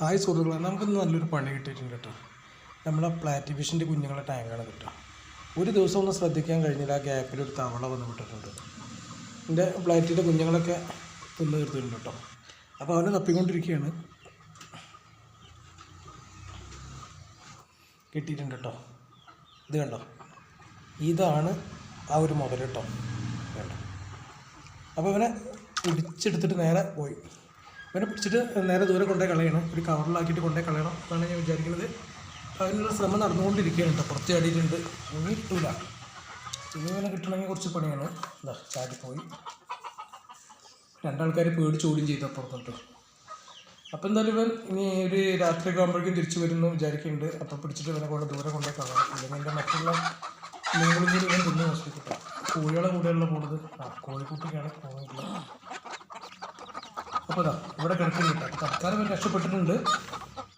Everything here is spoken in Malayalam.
ഹായ് സുഹൃത്തുക്കളെ, നമുക്കിന്ന് നല്ലൊരു പണി കിട്ടിയിട്ടുണ്ട് കേട്ടോ. നമ്മളെ പ്ലാറ്റി ഫിഷിൻ്റെ കുഞ്ഞുങ്ങളെ ടാങ്കാണ് കിട്ടുക. ഒരു ദിവസം ഒന്ന് ശ്രദ്ധിക്കാൻ കഴിഞ്ഞില്ല, ആ ഗ്യാപ്പിൽ ഒരു തവള വന്ന് വിട്ടിട്ടുണ്ട്. എൻ്റെ പ്ലാറ്റിൻ്റെ കുഞ്ഞുങ്ങളൊക്കെ തിന്ന് തീർത്തിട്ടുണ്ട് കേട്ടോ. അപ്പോൾ അവനെ തപ്പിക്കൊണ്ടിരിക്കുകയാണ്. കിട്ടിയിട്ടുണ്ട് കേട്ടോ. ഇത് കണ്ടോ, ഇതാണ് ആ ഒരു മുതൽ കേട്ടോ. വേണ്ട, അപ്പോൾ അവനെ പിടിച്ചെടുത്തിട്ട് നേരെ പോയി. അവനെ പിടിച്ചിട്ട് നേരെ ദൂരെ കൊണ്ടുപോയി കളയണം, ഒരു കവറിലാക്കിയിട്ട് കൊണ്ടുപോയി കളയണം എന്നാണ് ഞാൻ വിചാരിക്കുന്നത്. അതിനുള്ള ശ്രമം നടന്നുകൊണ്ടിരിക്കുകയാണ് കേട്ടോ. പുറത്ത് ചാടിയിട്ടുണ്ട്, ഇനി കിട്ടൂല. ഇങ്ങനെ കിട്ടണമെങ്കിൽ കുറച്ച് പണിയാണ്. എന്താ ചാടിപ്പോയി, രണ്ടാൾക്കാർ പേടിച്ചോടുകയും ചെയ്തു അപ്പുറത്തോട്ട്. അപ്പോൾ എന്തായാലും ഇവൻ ഇനി ഒരു രാത്രിയൊക്കെ ആകുമ്പോഴേക്കും തിരിച്ചു വരുമെന്ന് വിചാരിക്കുന്നുണ്ട്. അപ്പോൾ പിടിച്ചിട്ട് ഇവനെ കൊണ്ട് ദൂരെ കൊണ്ടുപോയി കളയണം, ഇല്ലെങ്കിൽ എൻ്റെ മറ്റുള്ള മീനുകളും കൂടി ഇവൻ തിന്ന് നശിപ്പിക്കട്ടെ. കോഴികളെ കൂടെയുള്ള കൂടുതൽ കോഴിക്കുട്ടിക്കാണ് കോഴികൾ. അപ്പോൾ ഇതാ ഇവിടെ കിടക്കുന്നുണ്ട്. അപ്പോൾ തൽക്കാലം ഇവൻ രക്ഷപ്പെട്ടിട്ടുണ്ട്.